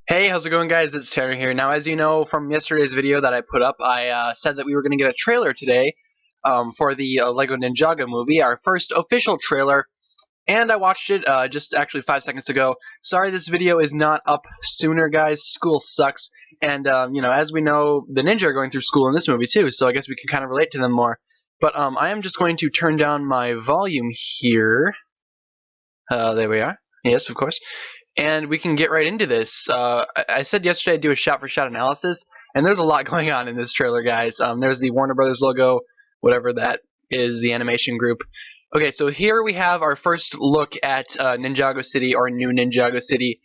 Hey, how's it going, guys? It's Tanner here. Now, as you know from yesterday's video that I put up, I said that we were going to get a trailer today for the Lego Ninjago movie, our first official trailer, and I watched it just actually 5 seconds ago. Sorry this video is not up sooner, guys. School sucks, and you know, as we know, the ninja are going through school in this movie too, so I guess we can kind of relate to them more. But I am just going to turn down my volume here. There we are. Yes, of course. And we can get right into this. I said yesterday I'd do a shot-for-shot analysis, and there's a lot going on in this trailer, guys. There's the Warner Brothers logo, whatever that is, the animation group. Okay, so here we have our first look at Ninjago City, or New Ninjago City,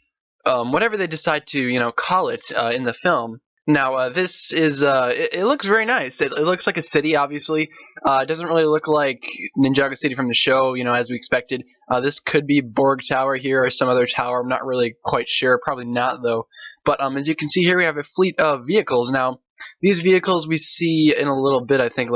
whatever they decide to, you know, call it in the film. Now, this is, it looks very nice. It looks like a city, obviously. It doesn't really look like Ninjago City from the show, you know, as we expected. This could be Borg Tower here or some other tower. I'm not really quite sure. Probably not, though. But as you can see here, we have a fleet of vehicles. Now, these vehicles we see in a little bit, I think.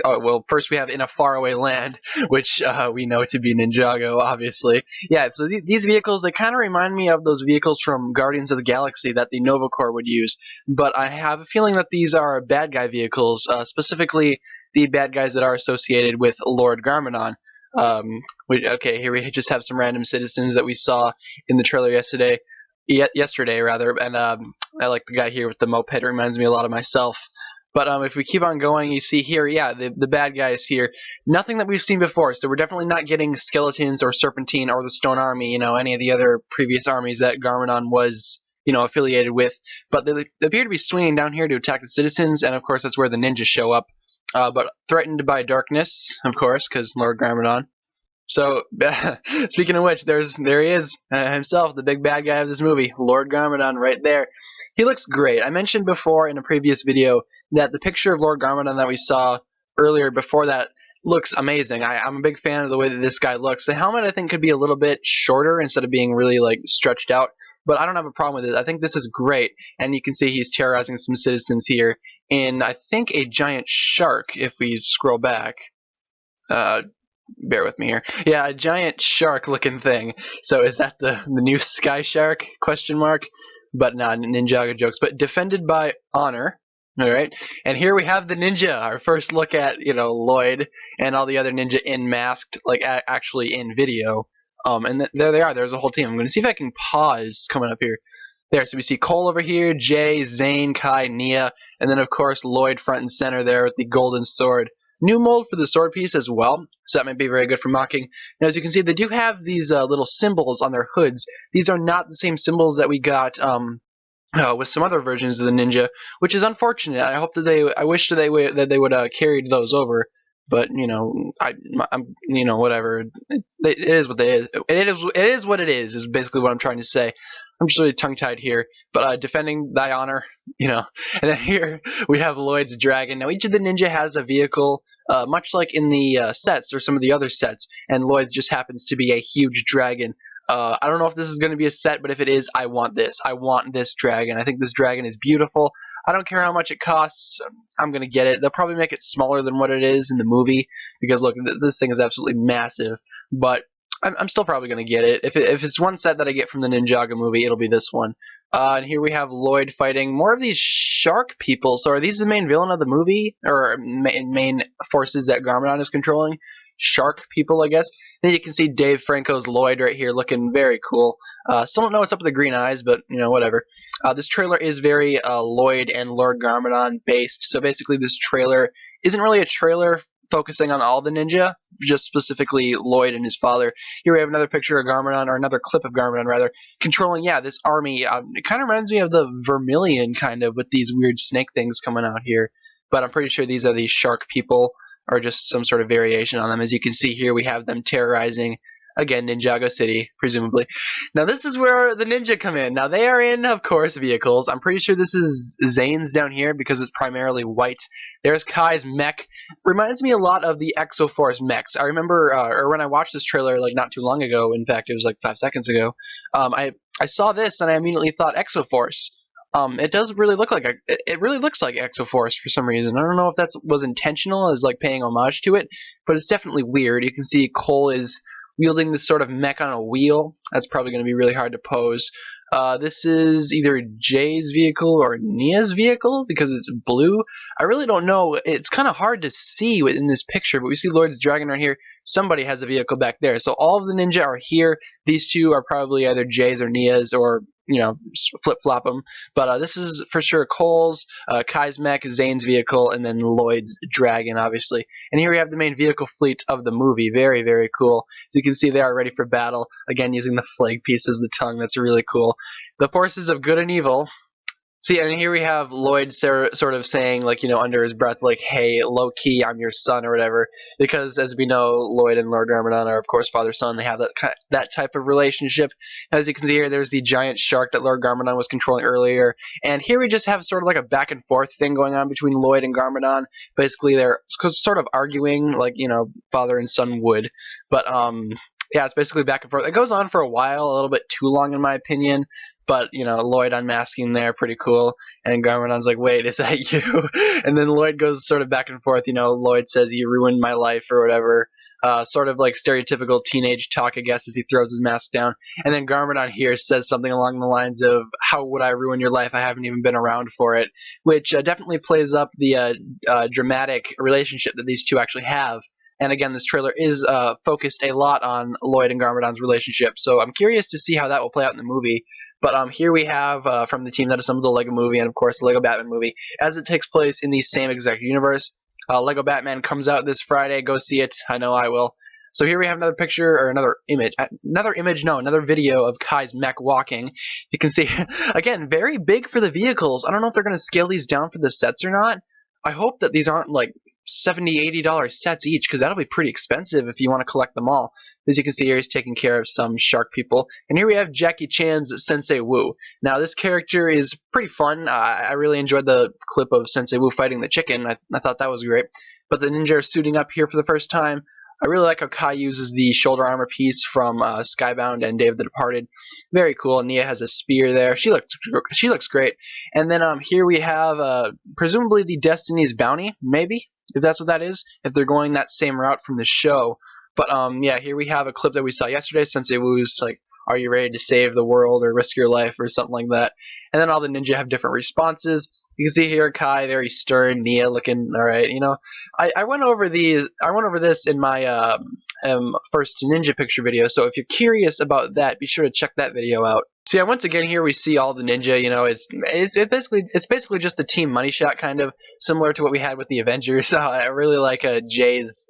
Well, first we have In a Faraway Land, which we know to be Ninjago, obviously. Yeah, so these vehicles, they kind of remind me of those vehicles from Guardians of the Galaxy that the Nova Corps would use. But I have a feeling that these are bad guy vehicles, specifically the bad guys that are associated with Lord Garmadon. Okay, here we just have some random citizens that we saw in the trailer yesterday. Yesterday, rather, and I like the guy here with the moped. It reminds me a lot of myself. But if we keep on going, you see here, yeah, the bad guys here. Nothing that we've seen before, so we're definitely not getting Skeletons or Serpentine or the Stone Army, you know, any of the other previous armies that Garmadon was, you know, affiliated with. But they appear to be swinging down here to attack the citizens, and of course that's where the ninjas show up. But threatened by darkness, of course, because Lord Garmadon. So, speaking of which, there he is himself, the big bad guy of this movie, Lord Garmadon, right there. He looks great. I mentioned before in a previous video that the picture of Lord Garmadon that we saw earlier before that looks amazing. I'm a big fan of the way that this guy looks. The helmet, I think, could be a little bit shorter instead of being really, like, stretched out, but I don't have a problem with it. I think this is great, and you can see he's terrorizing some citizens here in, I think, a giant shark, if we scroll back. Bear with me here. Yeah, a giant shark-looking thing. So is that the new Sky Shark? Question mark. But not Ninjago jokes. But defended by honor. All right. And here we have the ninja. Our first look at, you know, Lloyd and all the other ninja in masked, like actually in video. And there they are. There's a whole team. I'm going to see if I can pause coming up here. There, so we see Cole over here, Jay, Zane, Kai, Nia, and then of course Lloyd front and center there with the golden sword. New mold for the sword piece as well, so that might be very good for mocking. Now, as you can see, they do have these little symbols on their hoods. These are not the same symbols that we got with some other versions of the ninja, which is unfortunate. I wish that they would carried those over. But you know, I'm you know, whatever. It is what it is. It is what it is. Is basically what I'm trying to say. I'm just really tongue-tied here, but defending thy honor, you know. And then here we have Lloyd's dragon. Now each of the ninja has a vehicle, much like in the sets or some of the other sets, and Lloyd's just happens to be a huge dragon. I don't know if this is going to be a set, but if it is, I want this. I want this dragon. I think this dragon is beautiful. I don't care how much it costs. I'm going to get it. They'll probably make it smaller than what it is in the movie because, look, this thing is absolutely massive. But I'm still probably going to get it. If it's one set that I get from the Ninjago movie, it'll be this one. And here we have Lloyd fighting more of these shark people. So are these the main villain of the movie? Or main forces that Garmadon is controlling? Shark people, I guess. Then you can see Dave Franco's Lloyd right here looking very cool. Still don't know what's up with the green eyes, but, you know, whatever. This trailer is very Lloyd and Lord Garmadon based. So basically this trailer isn't really a trailer focusing on all the ninja, just specifically Lloyd and his father. Here we have another picture of Garmadon, or another clip of Garmadon, rather, controlling, yeah, this army. It kind of reminds me of the Vermilion, kind of, with these weird snake things coming out here. But I'm pretty sure these are these shark people, or just some sort of variation on them. As you can see here, we have them terrorizing, again, Ninjago City, presumably. Now, this is where the ninja come in. Now, they are in, of course, vehicles. I'm pretty sure this is Zane's down here because it's primarily white. There's Kai's mech. Reminds me a lot of the Exoforce mechs. I remember, or when I watched this trailer, like, not too long ago, in fact, it was like 5 seconds ago, I saw this and I immediately thought Exoforce. It does really look like it really looks like Exoforce for some reason. I don't know if that was intentional, as like paying homage to it, but it's definitely weird. You can see Cole is wielding this sort of mech on a wheel. That's probably going to be really hard to pose. This is either Jay's vehicle or Nia's vehicle because it's blue. I really don't know. It's kind of hard to see in this picture, but we see Lloyd's dragon right here. Somebody has a vehicle back there. So all of the ninja are here. These two are probably either Jay's or Nia's, or flip-flop them. But this is for sure Cole's, Kai's mech, Zane's vehicle, and then Lloyd's dragon, obviously. And here we have the main vehicle fleet of the movie. Very, very cool. As you can see, they are ready for battle. Again, using the flag piece as the tongue. That's really cool. The forces of good and evil. See, and here we have Lloyd sort of saying, like, under his breath, like, hey, low-key, I'm your son, or whatever. Because, as we know, Lloyd and Lord Garmadon are, of course, father-son. They have that type of relationship. As you can see here, there's the giant shark that Lord Garmadon was controlling earlier. And here we just have sort of like a back-and-forth thing going on between Lloyd and Garmadon. Basically, they're sort of arguing, like, father and son would. But, yeah, it's basically back and forth. It goes on for a while, a little bit too long, in my opinion. But, Lloyd unmasking there, pretty cool. And Garmadon's like, wait, is that you? And then Lloyd goes sort of back and forth. Lloyd says, you ruined my life, or whatever. Sort of like stereotypical teenage talk, I guess, as he throws his mask down. And then Garmadon here says something along the lines of, how would I ruin your life? I haven't even been around for it. Which definitely plays up the dramatic relationship that these two actually have. And again, this trailer is focused a lot on Lloyd and Garmadon's relationship, so I'm curious to see how that will play out in the movie. But here we have, from the team that assembled the LEGO movie, and of course the LEGO Batman movie, as it takes place in the same exact universe. LEGO Batman comes out this Friday. Go see it. I know I will. So here we have another picture, or another video of Kai's mech walking. You can see, again, very big for the vehicles. I don't know if they're going to scale these down for the sets or not. I hope that these aren't like $70, $80 sets each, because that'll be pretty expensive if you want to collect them all. As you can see here, he's taking care of some shark people. And here we have Jackie Chan's Sensei Wu. Now, this character is pretty fun. I really enjoyed the clip of Sensei Wu fighting the chicken. I thought that was great. But the ninja are suiting up here for the first time. I really like how Kai uses the shoulder armor piece from Skybound and Day of the Departed. Very cool. Nia has a spear there. She looks great. And then here we have presumably the Destiny's Bounty, maybe, if that's what that is, if they're going that same route from the show. But yeah, here we have a clip that we saw yesterday. Sensei Wu's like, are you ready to save the world or risk your life or something like that? And then all the ninja have different responses. You can see here Kai very stern, Nia looking all right. I went over this in my first ninja picture video. So if you're curious about that, be sure to check that video out. So yeah, once again here we see all the ninja. It's basically just a team money shot, kind of similar to what we had with the Avengers. I really like Jay's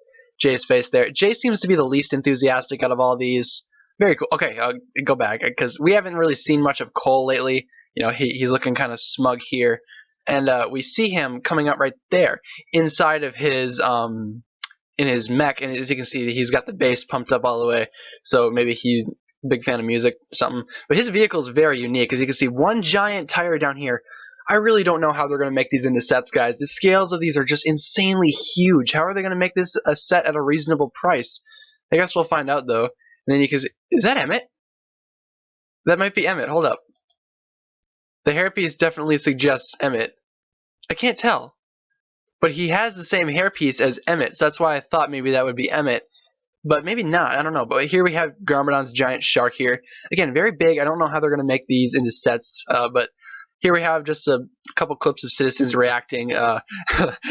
face there. Jay seems to be the least enthusiastic out of all these. Very cool. Okay, go back, because we haven't really seen much of Cole lately. He's looking kind of smug here. And we see him coming up right there inside of his in his mech, and as you can see, he's got the bass pumped up all the way. So maybe he's a big fan of music, something. But his vehicle is very unique. As you can see, one giant tire down here. I really don't know how they're going to make these into sets, guys. The scales of these are just insanely huge. How are they going to make this a set at a reasonable price? I guess we'll find out, though. And then you can see, is that Emmett? That might be Emmett. Hold up. The hairpiece definitely suggests Emmett. I can't tell. But he has the same hairpiece as Emmett, so that's why I thought maybe that would be Emmett. But maybe not. I don't know. But here we have Garmadon's giant shark here. Again, very big. I don't know how they're going to make these into sets, but here we have just a couple clips of citizens reacting.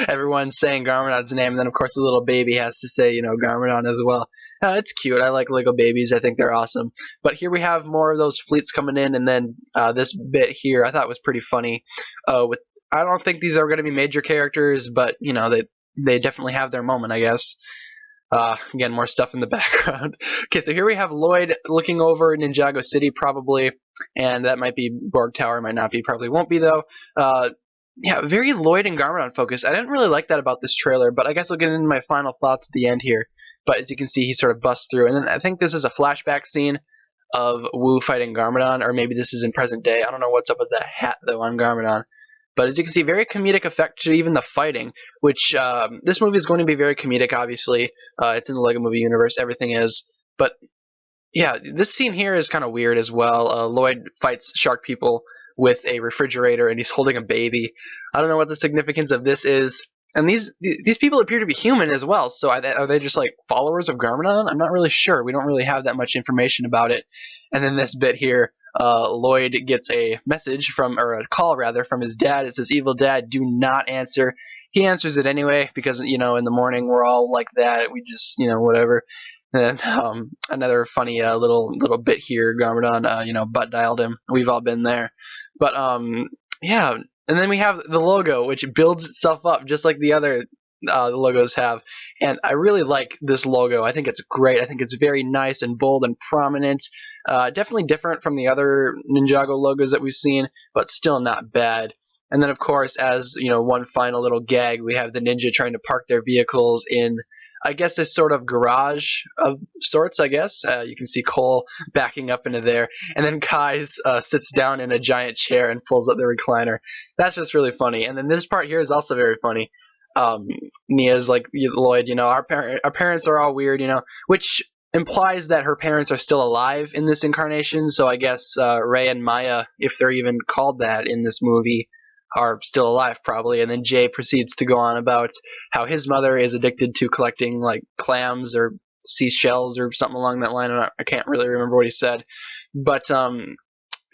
Everyone saying Garmadon's name, and then of course the little baby has to say, Garmadon as well. It's cute. I like Lego babies. I think they're awesome. But here we have more of those fleets coming in, and then this bit here I thought was pretty funny. I don't think these are going to be major characters, but they definitely have their moment, I guess. Again, more stuff in the background. Okay, so here we have Lloyd looking over Ninjago City, probably, and that might be Borg Tower, might not be, probably won't be, though. Yeah, very Lloyd and Garmadon focused. I didn't really like that about this trailer, but I guess I'll get into my final thoughts at the end here. But as you can see, he sort of busts through, and then I think this is a flashback scene of Wu fighting Garmadon, or maybe this is in present day. I don't know what's up with that hat, though, on Garmadon. But as you can see, very comedic effect to even the fighting, which this movie is going to be very comedic, obviously. It's in the LEGO movie universe. Everything is. But, yeah, this scene here is kind of weird as well. Lloyd fights shark people with a refrigerator, and he's holding a baby. I don't know what the significance of this is. And these people appear to be human as well, so are they just like followers of Garmadon? I'm not really sure. We don't really have that much information about it. And then this bit here Lloyd gets a message or a call rather, from his dad. It says, "Evil Dad, do not answer." He answers it anyway because, in the morning we're all like that. We just, whatever. And then another funny little bit here, Garmadon, butt dialed him. We've all been there. But yeah, and then we have the logo, which builds itself up just like the other logos have. And I really like this logo. I think it's great. I think it's very nice and bold and prominent. Definitely different from the other Ninjago logos that we've seen, but still not bad. And then, of course, as one final little gag, we have the ninja trying to park their vehicles in, I guess, a sort of garage of sorts, I guess. You can see Cole backing up into there. And then Kai sits down in a giant chair and pulls up the recliner. That's just really funny. And then this part here is also very funny. Nia's like, "Lloyd, our parents are all weird, which implies that her parents are still alive in this incarnation. So I guess Ray and Maya, if they're even called that in this movie, are still alive probably." And then Jay proceeds to go on about how his mother is addicted to collecting like clams or seashells or something along that line. I can't really remember what he said, but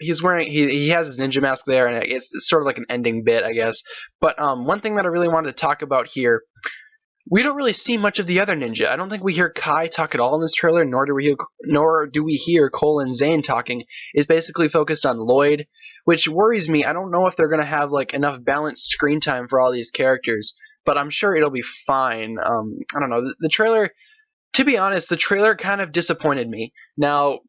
he's wearing he has his ninja mask there, and it's sort of like an ending bit, I guess. But one thing that I really wanted to talk about here, we don't really see much of the other ninja. I don't think we hear Kai talk at all in this trailer, nor do we hear Cole and Zane talking. It's basically focused on Lloyd, which worries me. I don't know if they're going to have like enough balanced screen time for all these characters, but I'm sure it'll be fine. I don't know. The trailer, to be honest, the trailer kind of disappointed me. Now,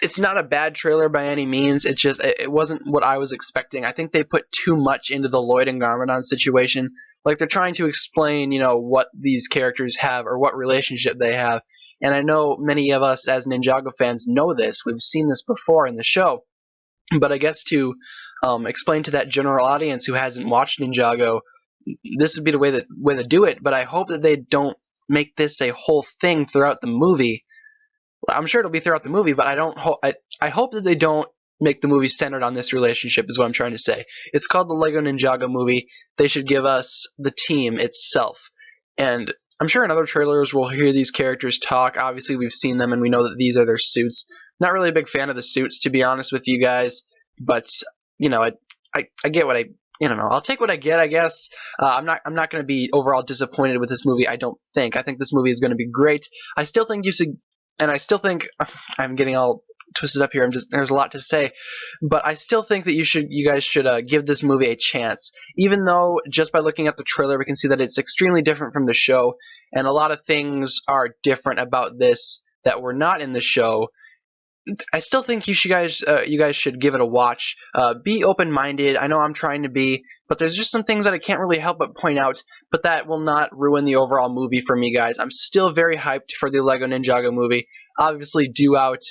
it's not a bad trailer by any means. It wasn't what I was expecting. I think they put too much into the Lloyd and Garmadon situation. Like, they're trying to explain, what these characters have or what relationship they have. And I know many of us as Ninjago fans know this. We've seen this before in the show. But I guess to explain to that general audience who hasn't watched Ninjago, this would be the way to do it. But I hope that they don't make this a whole thing throughout the movie. I'm sure it'll be throughout the movie, but I hope that they don't make the movie centered on this relationship, is what I'm trying to say. It's called the Lego Ninjago movie. They should give us the team itself. And I'm sure in other trailers we'll hear these characters talk. Obviously, we've seen them, and we know that these are their suits. Not really a big fan of the suits, to be honest with you guys. But, I get what I don't know. I'll take what I get, I guess. I'm not going to be overall disappointed with this movie, I don't think. I think this movie is going to be great. I still think I'm getting all twisted up here. There's a lot to say, but I still think that you guys should give this movie a chance. Even though just by looking at the trailer, we can see that it's extremely different from the show, and a lot of things are different about this that were not in the show. I still think you guys should give it a watch. Be open-minded. I know I'm trying to be, but there's just some things that I can't really help but point out, but that will not ruin the overall movie for me, guys. I'm still very hyped for the Lego Ninjago movie, obviously due out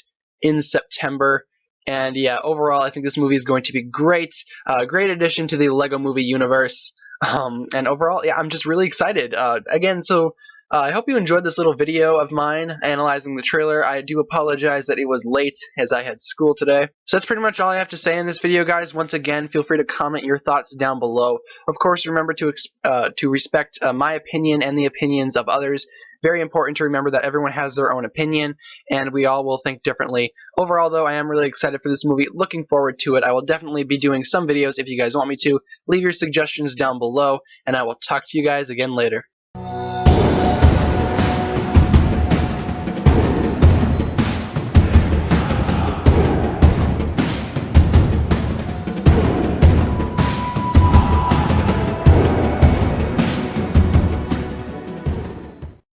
in September. And yeah, overall, I think this movie is going to be great. Great addition to the Lego movie universe. And overall, yeah, I'm just really excited. I hope you enjoyed this little video of mine analyzing the trailer. I do apologize that it was late as I had school today. So that's pretty much all I have to say in this video, guys. Once again, feel free to comment your thoughts down below. Of course, remember to respect my opinion and the opinions of others. Very important to remember that everyone has their own opinion, and we all will think differently. Overall, though, I am really excited for this movie. Looking forward to it. I will definitely be doing some videos if you guys want me to. Leave your suggestions down below, and I will talk to you guys again later.